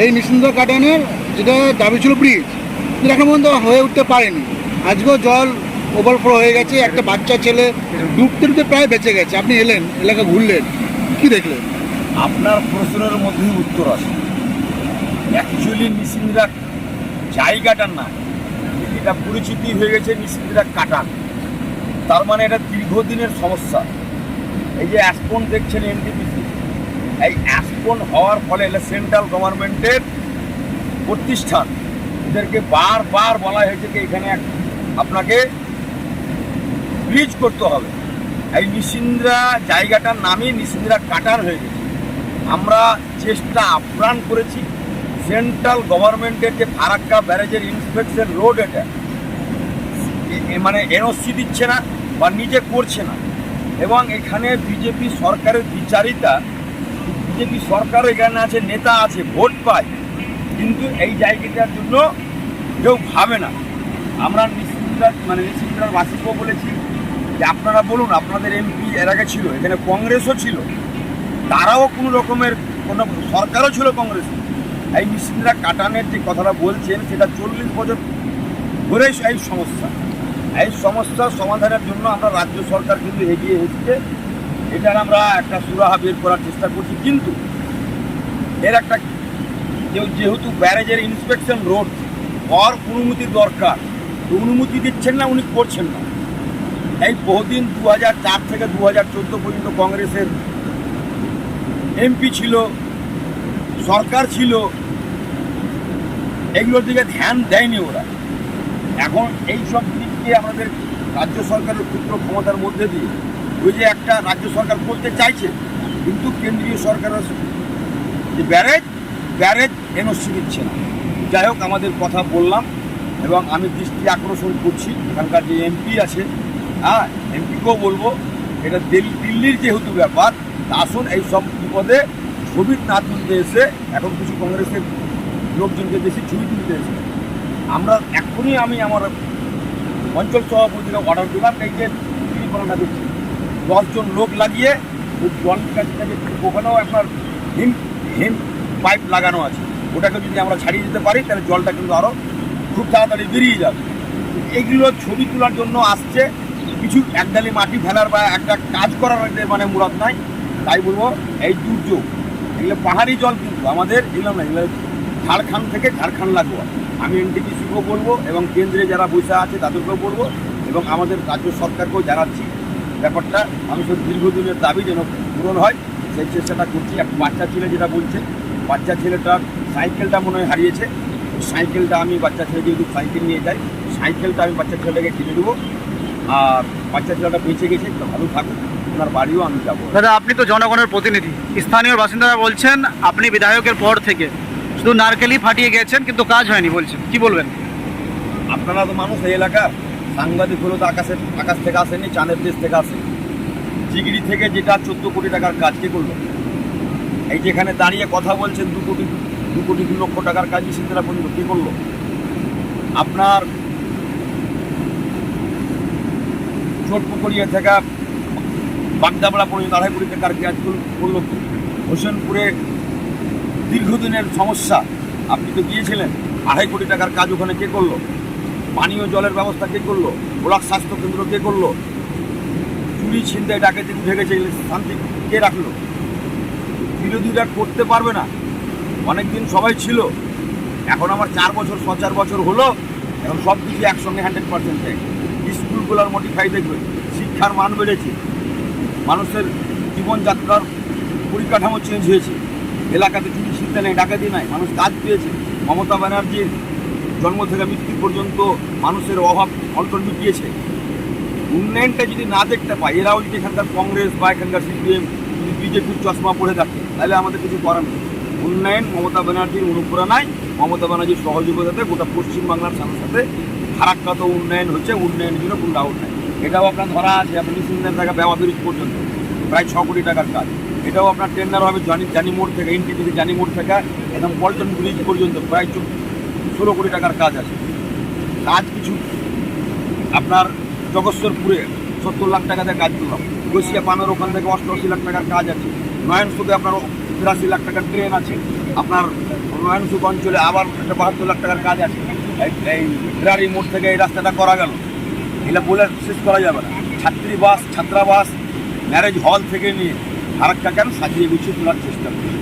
এই নিশ্চিন্দ্রা কাটানের যেটা দাবি ছিল ব্রিজ, যেটা এখন পর্যন্ত হয়ে উঠতে পারেনি। আজকেও জল ওভারফ্লো হয়ে গেছে, একটা বাচ্চা ছেলে ডুবতে ডুবতে প্রায় বেঁচে গেছে। আপনি এলেন, এলাকা ঘুরলেন, কি দেখলেন? আপনার প্রশ্নের মধ্যেই উত্তর আছে। অ্যাকচুয়ালি নিশ্চিন্দ্রা জায়গাটার না, এটা পরিচিতি হয়ে গেছে নিশ্চিন্দ্রা কাটান। তার মানে এটা দীর্ঘদিনের সমস্যা। এই যে অ্যাসপন দেখছেন এনটিপিসি, এই অ্যাসপন হওয়ার ফলে এটা সেন্ট্রাল গভর্নমেন্টের প্রতিষ্ঠান, এদেরকে বারবার বলা হয়েছে যে এখানে আপনাকে ব্রিজ করতে হবে। এই নিশ্চিন্দ্রা জায়গাটার নামই নিশ্চিন্দ্রা কাটার হয়ে গেছে। আমরা চেষ্টা আপ্রাণ করেছি, সেন্ট্রাল গভর্নমেন্টের যে ফারাক্কা ব্যারেজের ইন্সপেকশন রোড, এটা মানে এনওসি দিচ্ছে না বা নিজে করছে না। এবং এখানে বিজেপি সরকারের বিচারিতা, বিজেপি সরকারও এখানে আছে, নেতা আছে, ভোট পায়, কিন্তু এই জায়গাটার জন্য কেউ ভাবে না। আমরা নিশ্চিন্দ্রার বাসীকেও বলেছি যে আপনারা বলুন, আপনাদের এমপি এর আগে ছিল, এখানে কংগ্রেসও ছিল, তারাও কোনো রকমের কোনো সরকারও ছিল কংগ্রেস। এই নিশ্চিন্দ্রা কাটানের যে কথাটা বলছেন, সেটা 40 বছর ধরে এই সমস্যা সমাধানের জন্য আমরা রাজ্য সরকার কিন্তু এগিয়ে এসেছে। এটার আমরা একটা সুরাহা বের করার চেষ্টা করছি, কিন্তু এর একটা যেহেতু ব্যারেজের ইন্সপেকশন রোড হওয়ার অনুমতির দরকার, অনুমতি দিচ্ছেন না, উনি করছেন না। এই বহুদিন 2004 থেকে 2014 পর্যন্ত কংগ্রেসের এমপি ছিল, সরকার ছিল, এগুলোর দিকে ধ্যান দেয়নি ওরা। এখন এই সব দিককে আমাদের রাজ্য সরকারের ক্ষুদ্র ক্ষমতার মধ্যে দিয়ে ওই যে একটা রাজ্য সরকার করতে চাইছে, কিন্তু কেন্দ্রীয় সরকারের যে ব্যারেজ এনওসি দিচ্ছে না। যাই হোক, আমাদের কথা বললাম এবং আমি দৃষ্টি আকর্ষণ করছি এখানকার যে এমপি আছে, এমপিকেও বলবো, এটা দিল্লির যেহেতু ব্যাপার, আসুন এই সব বিপদে ছবি না তুলতে এসে, এখন কিছু কংগ্রেসের লোকজনকে বেশি ছবি তুলতে এসে আমরা এখনই আমি আমার অঞ্চল সভাপতিকে অর্ডার দিলাম, এই যে করাটা দিচ্ছি 10 জন লোক লাগিয়ে ওই জল কাছে থেকে, ওখানেও আপনার হিম পাইপ লাগানো আছে, ওটাকে যদি আমরা ছাড়িয়ে দিতে পারি তাহলে জলটা কিন্তু আরও খুব তাড়াতাড়ি বেরিয়ে যাবে। এইগুলো ছবি তোলার জন্য আসছে, কিছু একডালি মাটি ফেলার বা একটা কাজ করার মানে মুরাদ নাই। তাই বলবো, এই দুর্যোগ, এগুলো পাহাড়ি জল কিন্তু আমাদের এগুলো না, এগুলো ঝাড়খণ্ড থেকে ঝাড়খণ্ড লাগোয়া। আমি এনটিপিসিকেও বলবো এবং কেন্দ্রে যারা বসে আছে তাদেরকেও বলবো এবং আমাদের রাজ্য সরকারকেও জানাচ্ছি ব্যাপারটা মানুষের দীর্ঘদিনের দাবি যেন পূরণ হয়, সেই চেষ্টাটা করছি। একটা বাচ্চা ছেলে যেটা বলছে, বাচ্চা ছেলেটার সাইকেলটা মনে হয় হারিয়েছে, সাইকেলটা আমি বাচ্চা ছেলেকে যদি সাইকেল নিয়ে যাই, সাইকেলটা আমি বাচ্চা ছেলেটাকে কিনে দেবো। আর বাচ্চা ছেলেটা বেঁচে গেছে, তো ভালো থাকুক, ওনার বাড়িও আমি যাবো। দাদা, আপনি তো জনগণের প্রতিনিধি, স্থানীয় বাসিন্দারা বলছেন আপনি বিধায়কের পর থেকে শুধু নারকেলই ফাটিয়ে গেছেন, কিন্তু কাজ হয়নি বলছেন, কি বলবেন? আপনারা তো মানুষ এই এলাকার, সাংবাদিক হলো তো আকাশ থেকে আসেনি, চাঁদের দেশ থেকে আসেনি। চিগড়ি থেকে যেটা 14 কোটি টাকার কাজ কে করলো? এই যেখানে দাঁড়িয়ে কথা বলছেন 2 কোটি 2 লক্ষ টাকার কাজ নিশ্চিন্দ্রা পর্যন্ত কে করলো? আপনার চোটপুকুরিয়া থেকে বাগদাবড়া পর্যন্ত 2.5 কোটি টাকার কাজ করলো কি? হোসেনপুরে দীর্ঘদিনের সমস্যা, আপনি তো গিয়েছিলেন, 2.5 কোটি টাকার কাজ ওখানে কে করলো? পানীয় জলের ব্যবস্থা কে করলো? ব্লক স্বাস্থ্য কেন্দ্র কে করলো? চুরি ছিনতাই ডাকাতি উঠে গেছে, শান্তি কে রাখলো? বিরোধীরা করতে পারবে না, অনেকদিন সবাই ছিল, এখন আমার 4 বছর 4 বছর হলো, এখন সব কিছু একসঙ্গে 100% চাই। স্কুলগুলোর মডিফাই দেখবে, শিক্ষার মান বেড়েছে, মানুষের জীবনযাত্রার পরিকাঠামো চেঞ্জ হয়েছে, এলাকাতে চুরি ছিনতাই নেই, ডাকাতি নাই, মানুষ কাজ পেয়েছে। মমতা ব্যানার্জির জন্ম থেকে মৃত্যু পর্যন্ত মানুষের অভাব অনটন মিটিয়েছে। উন্নয়নটা যদি না দেখতে পাই, এরাও যদি এখানকার কংগ্রেস বা এখানকার সিপিএম যদি বিজেপির চশমা পড়ে থাকে, তাহলে আমাদের কিছু করার নেই। উন্নয়ন মমতা ব্যানার্জির অনুপ্রেরণায়, মমতা ব্যানার্জির সহযোগিতাতে গোটা পশ্চিমবাংলার সাথে সাথে ফারাক্কাত উন্নয়ন হচ্ছে, উন্নয়নের জন্য কোনো ডাউট নেই। এটাও আপনার ধরা আছে, আপনি নিশ্চিন্তের টাকা বেওয়া ব্রিজ পর্যন্ত প্রায় 6 কোটি টাকার কাজ। এটাও আপনার টেন্ডার হবে জানি মোড় থেকে, এনটিপিসি জানি মোড় থেকে একদম পল্টন ব্রিজ পর্যন্ত প্রায় 16 কোটি টাকার কাজ আছে। কাজ কিছু আপনার জগৎসরপুরে 70 লাখ টাকাতে কাজ করলাম, বসিয়া পামের ওখান থেকে 88 লাখ টাকার কাজ আছে, নয়ন সুদে আপনার 83 লাখ টাকার ট্রেন আছে। আপনার ময়মনসিংহ অঞ্চলে আবার একটা 72 লাখ টাকার কাজ আছে। এই ফেরারি মোড় থেকে এই রাস্তাটা করা গেল, এটা বলে শেষ করা যাবে না। ছাত্রাবাস ম্যারেজ হল থেকে নিয়ে আর একটা কেন সাজিয়ে গুছিয়ে তোলার চেষ্টা করছে।